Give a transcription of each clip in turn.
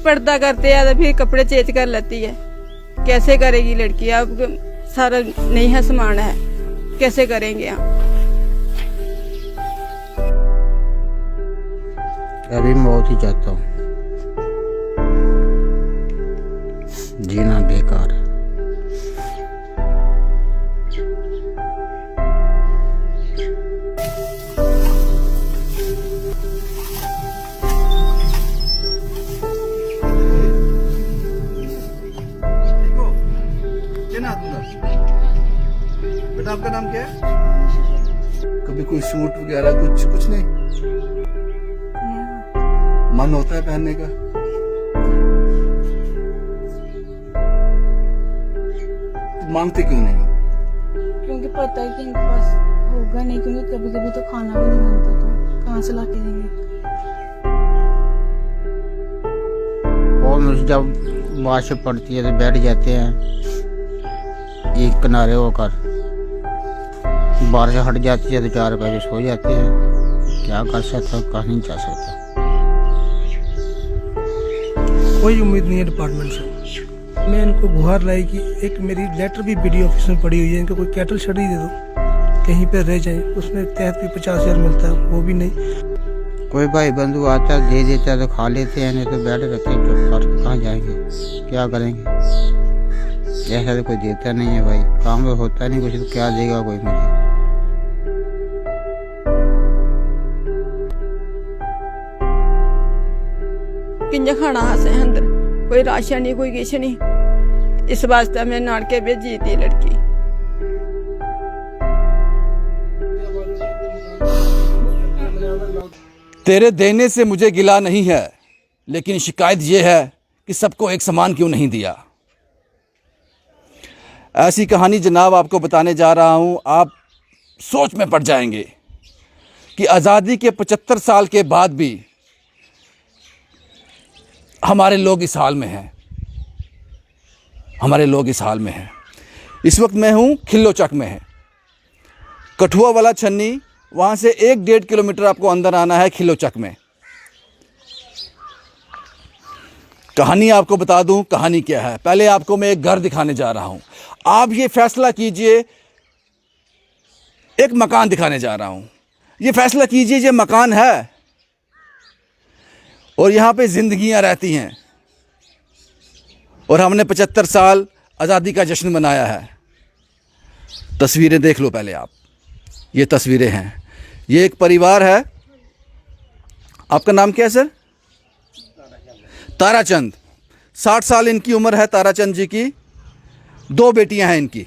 पर्दा करते हैं तो फिर कपड़े चेंज कर लेती है। कैसे करेगी लड़की? अब सारा नहीं है, सामान है, कैसे करेंगे हम? अभी मौत ही चाहता हूँ, जीना बेकार है। बेटा आपका नाम क्या है? कभी कोई सूट वगैरह कुछ नहीं मन होता है पहनने का? तो मांगते क्यों नहीं हो? क्योंकि पता है कि इनके पास होगा नहीं, क्योंकि कभी कभी तो खाना भी नहीं बनता, तो कहाँ से ला के देंगे? और जब बारिश पड़ती है तो बैठ जाते हैं एक किनारे होकर, बारिश हट जाती है तो 4 बजे सो जाते हैं। क्या कर सकता, कहीं जा सकता। कोई उम्मीद नहीं है डिपार्टमेंट से। मैं इनको गुहार लाई कि एक मेरी लेटर भी बीडीओ ऑफिस में पड़ी हुई है, इनको कोई कैटल शडी दे दो, कहीं पे रह जाए, उसमें तहत भी 50,000 मिलता है, वो भी नहीं। कोई भाई बंधु आता है दे देता है तो खा लेते हैं, नहीं तो बैठ रखते हैं चुप कर। कहाँ जाएंगे, क्या करेंगे? ऐसा तो कोई देता नहीं है भाई, काम तो होता नहीं कुछ, तो क्या देगा कोई मुझे? किंजा खाना हासे अंदर, कोई राशन नहीं, कोई किश नहीं। इस वास्ते मैं नाड़के भेजी थी लड़की। तेरे देने से मुझे गिला नहीं है, लेकिन शिकायत यह है कि सबको एक समान क्यों नहीं दिया। ऐसी कहानी जनाब आपको बताने जा रहा हूं, आप सोच में पड़ जाएंगे कि आज़ादी के 75 साल के बाद भी हमारे लोग इस हाल में हैं। हमारे लोग इस हाल में हैं। इस वक्त मैं हूं खिल्लोचक में है, कठुआ वाला छन्नी, वहाँ से 1-1.5 किलोमीटर आपको अंदर आना है खिल्लोचक में। कहानी आपको बता दूं, कहानी क्या है। पहले आपको मैं एक घर दिखाने जा रहा हूं। आप ये फैसला कीजिए, एक मकान दिखाने जा रहा हूं, ये फैसला कीजिए ये मकान है और यहाँ पे जिंदगियां रहती हैं, और हमने 75 साल आज़ादी का जश्न मनाया है। तस्वीरें देख लो पहले आप, ये तस्वीरें हैं। ये एक परिवार है। आपका नाम क्या है सर? ताराचंद। 60 साल इनकी उम्र है ताराचंद जी की। 2 बेटियां हैं इनकी,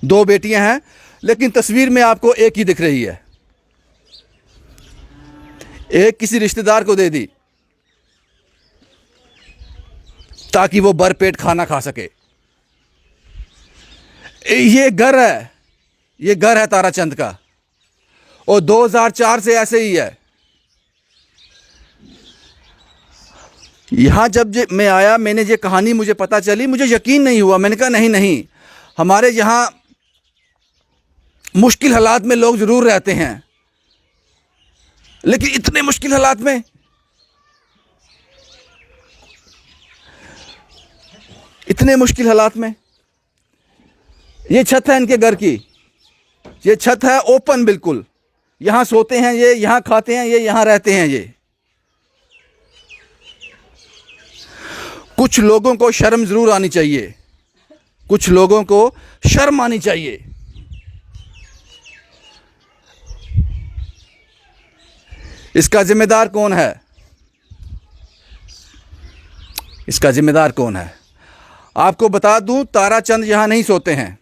2 बेटियां हैं, लेकिन तस्वीर में आपको एक ही दिख रही है। एक किसी रिश्तेदार को दे दी ताकि वो भरपेट खाना खा सके। ये घर है, ये घर है ताराचंद का, और 2004 से ऐसे ही है। यहां जब मैं आया, मैंने ये कहानी मुझे पता चली, मुझे यकीन नहीं हुआ। मैंने कहा नहीं, हमारे यहां मुश्किल हालात में लोग जरूर रहते हैं, लेकिन इतने मुश्किल हालात में, इतने मुश्किल हालात में। ये छत है इनके घर की, ये छत है ओपन बिल्कुल। यहां सोते हैं ये, यहां खाते हैं ये, यहां रहते हैं ये। कुछ लोगों को शर्म जरूर आनी चाहिए, कुछ लोगों को शर्म आनी चाहिए। इसका जिम्मेदार कौन है? इसका जिम्मेदार कौन है? आपको बता दूं, ताराचंद यहां नहीं सोते हैं।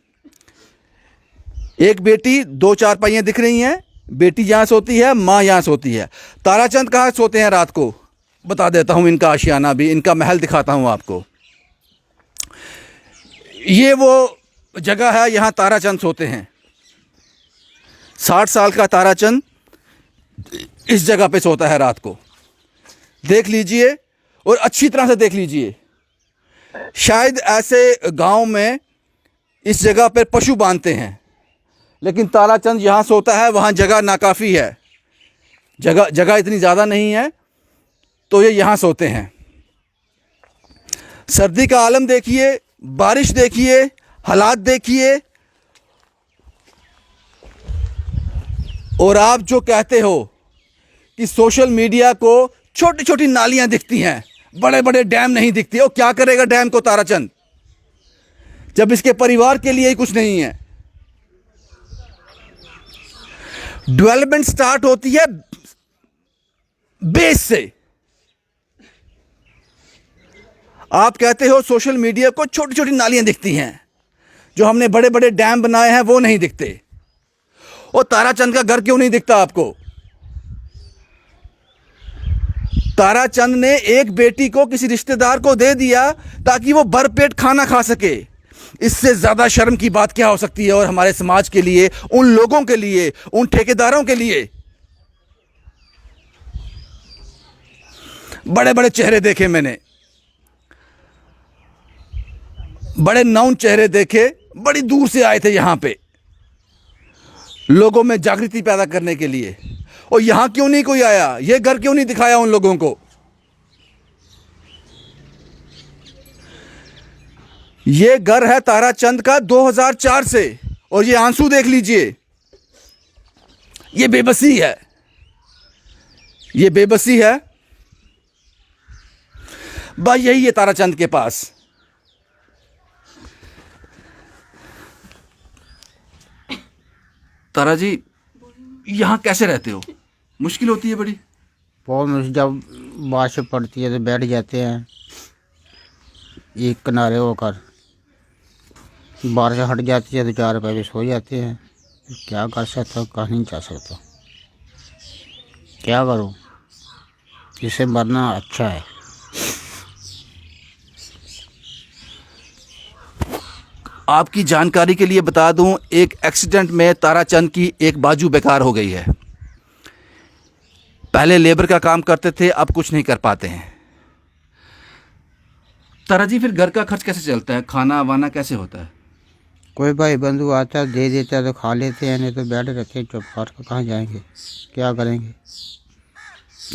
एक बेटी, 2 चारपाइयां दिख रही हैं, बेटी यहां सोती है, मां यहां सोती है। ताराचंद कहां सोते हैं रात को? बता देता हूं इनका आशियाना भी, इनका महल दिखाता हूं आपको। ये वो जगह है, यहां ताराचंद सोते हैं। 60 साल का ताराचंद इस जगह पे सोता है रात को। देख लीजिए और अच्छी तरह से देख लीजिए। शायद ऐसे गांव में इस जगह पर पशु बांधते हैं, लेकिन ताराचंद यहाँ सोता है, वहाँ जगह नाकाफ़ी है, जगह इतनी ज़्यादा नहीं है, तो ये यहाँ सोते हैं। सर्दी का आलम देखिए, बारिश देखिए, हालात देखिए। और आप जो कहते हो कि सोशल मीडिया को छोटी छोटी नालियां दिखती हैं, बड़े बड़े डैम नहीं दिखते, वो क्या करेगा डैम को ताराचंद, जब इसके परिवार के लिए ही कुछ नहीं है। डेवलपमेंट स्टार्ट होती है बेस से। आप कहते हो सोशल मीडिया को छोटी छोटी नालियां दिखती हैं, जो हमने बड़े बड़े डैम बनाए हैं वो नहीं दिखते। और ताराचंद का घर क्यों नहीं दिखता आपको? ताराचंद ने एक बेटी को किसी रिश्तेदार को दे दिया ताकि वो भरपेट खाना खा सके। इससे ज्यादा शर्म की बात क्या हो सकती है? और हमारे समाज के लिए, उन लोगों के लिए, उन ठेकेदारों के लिए। बड़े बड़े चेहरे देखे मैंने, बड़े नाउन चेहरे देखे, बड़ी दूर से आए थे यहां पे लोगों में जागृति पैदा करने के लिए। और यहां क्यों नहीं कोई आया? ये घर क्यों नहीं दिखाया उन लोगों को? ये घर है ताराचंद का 2004 से। और ये आंसू देख लीजिए, ये बेबसी है, ये बेबसी है। बस यही है ताराचंद के पास। तारा जी, यहाँ कैसे रहते हो? मुश्किल होती है बड़ी? बहुत मुश्किल। जब बारिश पड़ती है तो बैठ जाते हैं एक किनारे होकर। बारिश हट जाती है तो 4 रुपये सो जाते हैं। क्या कर सकता हूँ, कहीं नहीं जा सकता, क्या करूँ? इससे मरना अच्छा है। आपकी जानकारी के लिए बता दूं, एक एक्सीडेंट में ताराचंद की एक बाजू बेकार हो गई है। पहले लेबर का काम करते थे, अब कुछ नहीं कर पाते हैं। तारा जी, फिर घर का खर्च कैसे चलता है? खाना वाना कैसे होता है? कोई भाई बंधु आता है, दे देता है तो खा लेते हैं, नहीं तो बैठ रखे चुप कर। कहाँ जाएंगे, क्या करेंगे?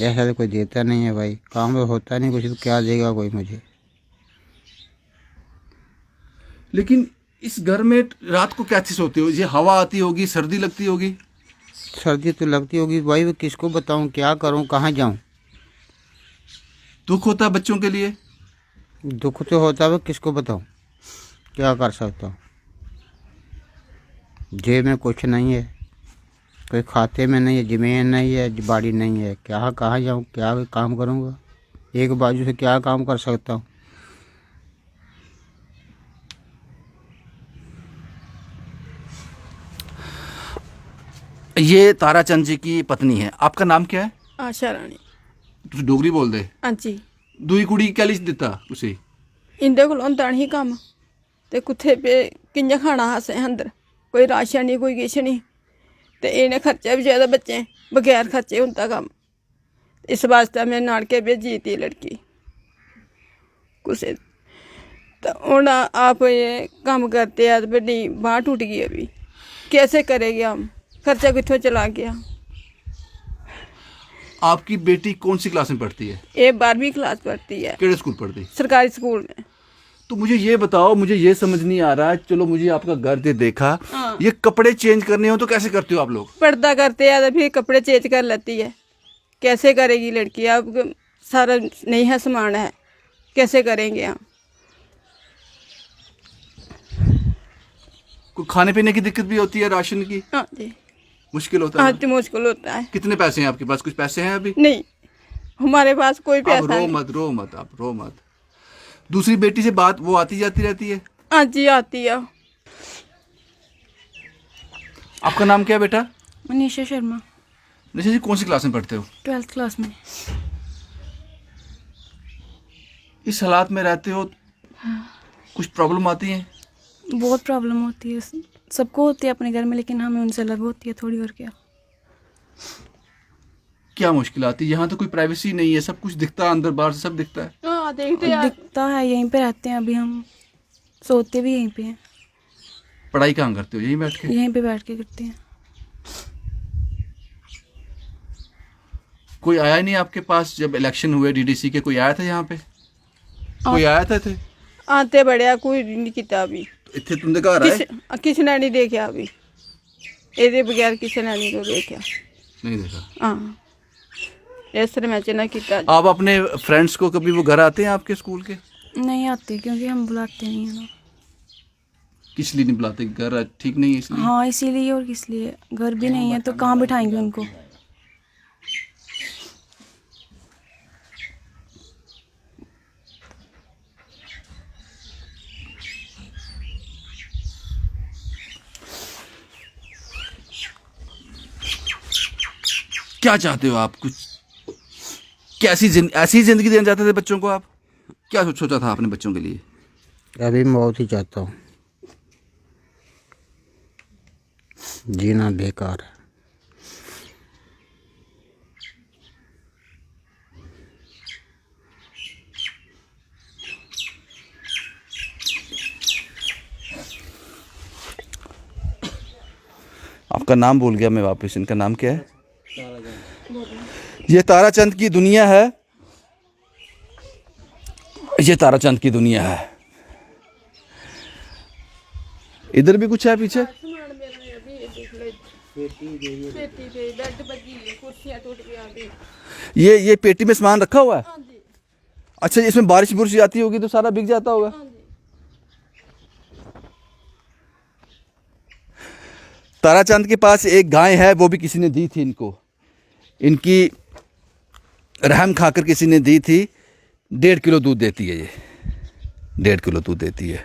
ऐसा तो कोई देता नहीं है भाई, काम तो होता नहीं कुछ, तो क्या देगा कोई मुझे? लेकिन इस घर में रात को कैसे सोते हो? ये हवा आती होगी, सर्दी लगती होगी। सर्दी तो लगती होगी भाई, वो किसको बताऊं, क्या करूं, कहाँ जाऊं? दुख होता है बच्चों के लिए। दुख तो होता है, किसको बताऊं, क्या कर सकता हूं? जेब में कुछ नहीं है, कोई खाते में नहीं है, जमीन नहीं है, बाड़ी नहीं है, क्या कहाँ जाऊं, क्या काम करूंगा? एक बाजू से क्या काम कर सकता हूं? ये ताराचंद जी की पत्नी है। आपका नाम क्या है? आशा रानी। तुम डोगरी बोल दे। हाँ जी। दूई कुड़ी क्या लिख दिता उसे? इंदे को होंदा नहीं काम, ते कुत्थे पे किंजा खाना हसे अंदर, कोई राशन नहीं, कोई किश नहीं, ते इन्हें खर्चा भी ज्यादा, बच्चे बगैर खर्चे होंदा काम। इस वास्ते मैं नाड़के भेजी थी लड़की कुछ। तो हूँ आप ये काम करते हैं तो बड़ी बाँह टूट गई अभी, कैसे करेंगे हम? खर्चा कितों चला गया। आपकी बेटी कौन सी क्लास में पढ़ती है? ये 12वीं क्लास पढ़ती है। केड़े स्कूल पढ़ती? सरकारी स्कूल में। तो मुझे ये बताओ, मुझे ये समझ नहीं आ रहा है। चलो, मुझे आपका घर दे देखा, हाँ। ये कपड़े चेंज करने हो तो कैसे करते हो आप लोग? पर्दा करते हैं तो फिर कपड़े चेंज कर लेती है। कैसे करेगी लड़की? अब सारा नहीं है, सामान है, कैसे करेंगे हम? कोई खाने पीने की दिक्कत भी होती है, राशन की? हाँ जी। मुश्किल होता हाँ है? जी, मुश्किल होता है। कितने पैसे हैं आपके पास? कुछ पैसे हैं अभी? नहीं, हमारे पास कोई आप पैसा रो नहीं। मत, रो मत, आप रो मत। दूसरी बेटी से बात वो आती जाती रहती है? हाँ जी, आती है। आपका नाम क्या है बेटा? मनीषा शर्मा। निशा जी, कौन सी क्लास में पढ़ते हो? 12th क्लास में। इस हालात में रहते हो, कुछ प्रॉब्लम आती है? बहुत प्रॉब्लम होती है, सबको होती है अपने घर में, लेकिन हमें उनसे अलग होती है थोड़ी। और क्या क्या मुश्किल आती है? यहाँ तो कोई प्राइवेसी नहीं है, सब कुछ दिखता है, अंदर बाहर से सब दिखता है। हाँ, देखते हैं। दिखता है, यहीं पे रहते हैं अभी हम, सोते भी यहीं पे हैं। पढ़ाई कहाँ करते हो? यहीं बैठ के? यहीं पे बैठ के करते हैं। कोई आया नहीं आपके पास जब इलेक्शन हुए डीडीसी के? कोई आया था यहाँ पे? कोई आया था थे? आते बड़िया कोई नहीं किता अभी इतने तुमने घर आए? किसी ने नहीं देखा अभी ਇਹਦੇ बगैर किसी ने नहीं देखा नहीं देखा। हाँ इस तरह मैच ना किया आप अपने फ्रेंड्स को कभी वो घर आते हैं आपके स्कूल के? नहीं आते क्योंकि हम बुलाते नहीं हैं ना। किस लिए नहीं बुलाते? घर ठीक नहीं है इसलिए? हाँ इसीलिए, और किस लिए, घर भी नहीं है तो कहाँ बिठाएंगे उनको। क्या चाहते हो आप? कुछ कैसी ऐसी जिंदगी देना चाहते थे बच्चों को आप? क्या सोचा था आपने बच्चों के लिए? अभी मौत ही चाहता हूँ, जीना बेकार है। आपका नाम भूल गया मैं वापस। इनका नाम क्या है? ये ताराचंद की दुनिया है, ये ताराचंद की दुनिया है। इधर भी कुछ है पीछे? ये पेटी में सामान रखा हुआ है? अच्छा, इसमें बारिश बुरिश आती होगी तो सारा बिक जाता होगा। ताराचंद के पास एक गाय है, वो भी किसी ने दी थी इनको। इनकी रहम खाकर किसी ने दी थी। 1.5 किलो दूध देती है ये, 1.5 किलो दूध देती है।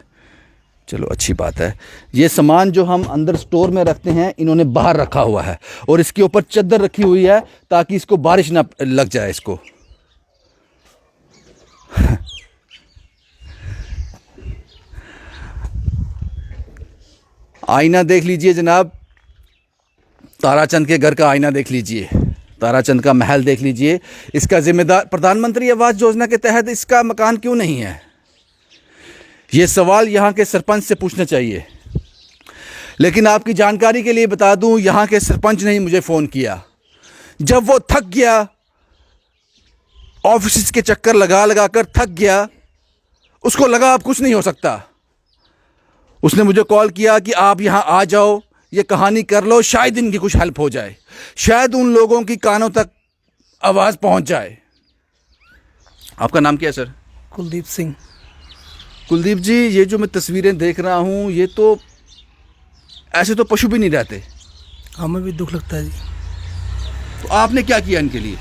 चलो अच्छी बात है। ये सामान जो हम अंदर स्टोर में रखते हैं इन्होंने बाहर रखा हुआ है, और इसके ऊपर चादर रखी हुई है ताकि इसको बारिश ना लग जाए इसको। आईना देख लीजिए जनाब, ताराचंद के घर का आईना देख लीजिए, ताराचंद का महल देख लीजिए। इसका जिम्मेदार प्रधानमंत्री आवास योजना के तहत इसका मकान क्यों नहीं है? ये सवाल यहाँ के सरपंच से पूछना चाहिए। लेकिन आपकी जानकारी के लिए बता दूं, यहाँ के सरपंच ने ही मुझे फ़ोन किया। जब वो थक गया, ऑफिस के चक्कर लगा लगा कर थक गया, उसको लगा अब कुछ नहीं हो सकता, उसने मुझे कॉल किया कि आप यहाँ आ जाओ, ये कहानी कर लो, शायद इनकी कुछ हेल्प हो जाए, शायद उन लोगों की कानों तक आवाज़ पहुँच जाए। आपका नाम क्या है सर? कुलदीप सिंह। कुलदीप जी, ये जो मैं तस्वीरें देख रहा हूँ, ये तो ऐसे तो पशु भी नहीं रहते। हमें भी दुख लगता है जी। तो आपने क्या किया इनके लिए?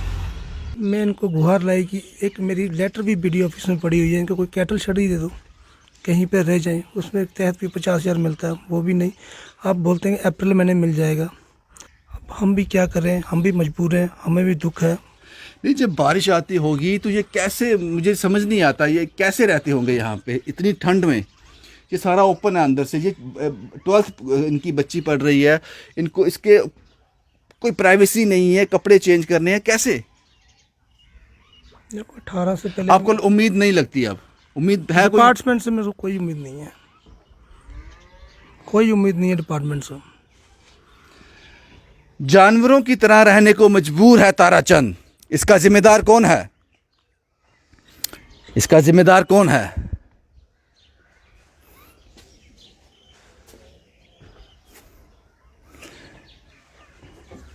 मैं इनको गुहार लाई कि एक मेरी लेटर भी बीडीओ ऑफिस में पड़ी हुई है, इनको कोई कैटल शड़ी दे दो, कहीं पे रह जाएं। उसमें तहत भी 50,000 मिलता है, वो भी नहीं। आप बोलते हैं अप्रैल महीने मिल जाएगा। अब हम भी क्या करें, हम भी मजबूर हैं, हमें भी दुख है। नहीं, जब बारिश आती होगी तो ये कैसे, मुझे समझ नहीं आता, ये कैसे रहते होंगे यहाँ पे इतनी ठंड में? ये सारा ओपन है अंदर से। ये 12th इनकी बच्ची पढ़ रही है, इनको इसके कोई प्राइवेसी नहीं है, कपड़े चेंज करने हैं, कैसे? 18 से पहले आपको उम्मीद नहीं लगती? अब उम्मीद है कोई? डिपार्टमेंट से मेरे को कोई उम्मीद नहीं है, कोई उम्मीद नहीं है डिपार्टमेंट से। जानवरों की तरह रहने को मजबूर है ताराचंद। इसका जिम्मेदार कौन है? इसका जिम्मेदार कौन है?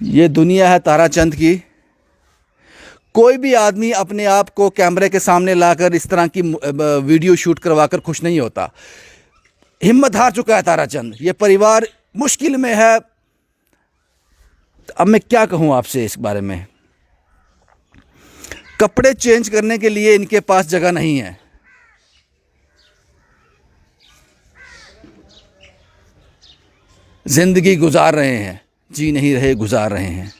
ये दुनिया है ताराचंद की। कोई भी आदमी अपने आप को कैमरे के सामने लाकर इस तरह की वीडियो शूट करवाकर खुश नहीं होता। हिम्मत हार चुका है ताराचंद। ये परिवार मुश्किल में है। अब मैं क्या कहूं आपसे इस बारे में? कपड़े चेंज करने के लिए इनके पास जगह नहीं है। जिंदगी गुजार रहे हैं, जी नहीं रहे, गुजार रहे हैं।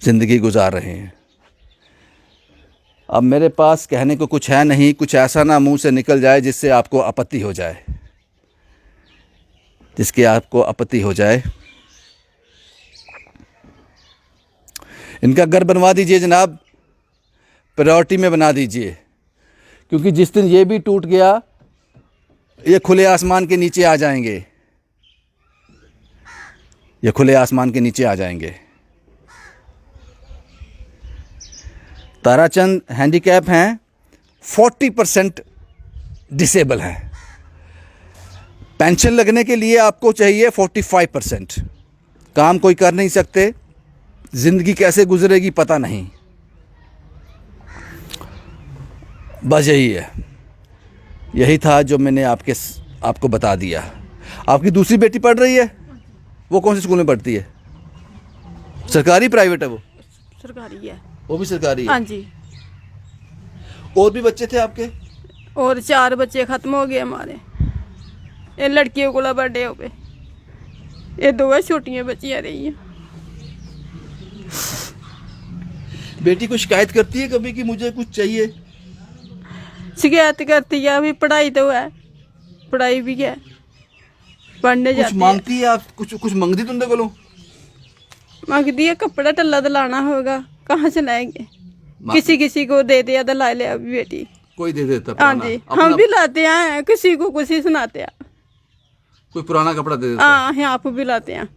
जिंदगी गुजार रहे हैं। अब मेरे पास कहने को कुछ है नहीं। कुछ ऐसा ना मुंह से निकल जाए जिससे आपको आपत्ति हो जाए, जिसकी आपको आपत्ति हो जाए। इनका घर बनवा दीजिए जनाब, प्रायोरिटी में बना दीजिए, क्योंकि जिस दिन ये भी टूट गया, ये खुले आसमान के नीचे आ जाएंगे। ये खुले आसमान के नीचे आ जाएंगे। ताराचंद हैंडीकैप हैं, 40% डिसेबल हैं। पेंशन लगने के लिए आपको चाहिए 45%। काम कोई कर नहीं सकते, ज़िंदगी कैसे गुजरेगी पता नहीं। बस यही है, यही था जो मैंने आपको बता दिया। आपकी दूसरी बेटी पढ़ रही है, वो कौन से स्कूल में पढ़ती है? सरकारी प्राइवेट है वो? सरकारी है। वो भी सरकारी है। हाँ जी। और भी बच्चे थे आपके? और 4 बच्चे खत्म हो गए हमारे। ये लड़कियों को बर्थडे हो गए, ये 2 छोटियां बच्चियां रही हैं। बेटी को शिकायत करती है कभी कि मुझे कुछ चाहिए? शिकायत करती है, अभी पढ़ाई तो है, पढ़ाई भी है, पढ़ने कुछ जाती है। मांगती है आप? कुछ मंगदी तुंदे कोलों? मांगती है कपड़ा टल्ला दिलाना होगा, कहाँ से लाएंगे? किसी किसी को दे दिया तो ला लिया अभी बेटी। कोई दे देता हाँ पुराना? जी, हम भी लाते हैं, किसी को कुछ ही सुनाते हैं। कोई पुराना कपड़ा दे देता? हाँ, यहाँ आप भी लाते हैं,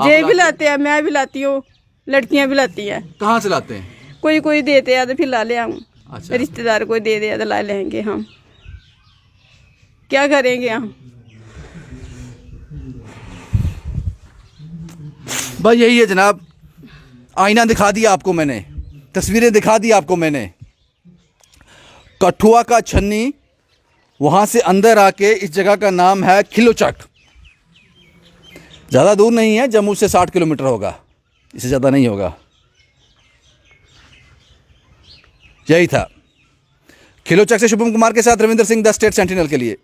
ये भी लाते हैं, मैं भी लाती हूँ, लड़कियाँ भी लाती हैं। कहाँ से लाते हैं? कोई देते हैं तो फिर ला ले हम। अच्छा। रिश्तेदार कोई दे दिया तो ला लेंगे हम, क्या करेंगे हम? बस यही है जनाब, आईना दिखा दिया आपको मैंने, तस्वीरें दिखा दी आपको मैंने। कठुआ का छन्नी, वहाँ से अंदर आके इस जगह का नाम है खिलोचक। ज़्यादा दूर नहीं है, जम्मू से 60 किलोमीटर होगा, इससे ज़्यादा नहीं होगा। यही था। खिलोचक से शुभम कुमार के साथ Ravindra Singh, the state sentinel के लिए।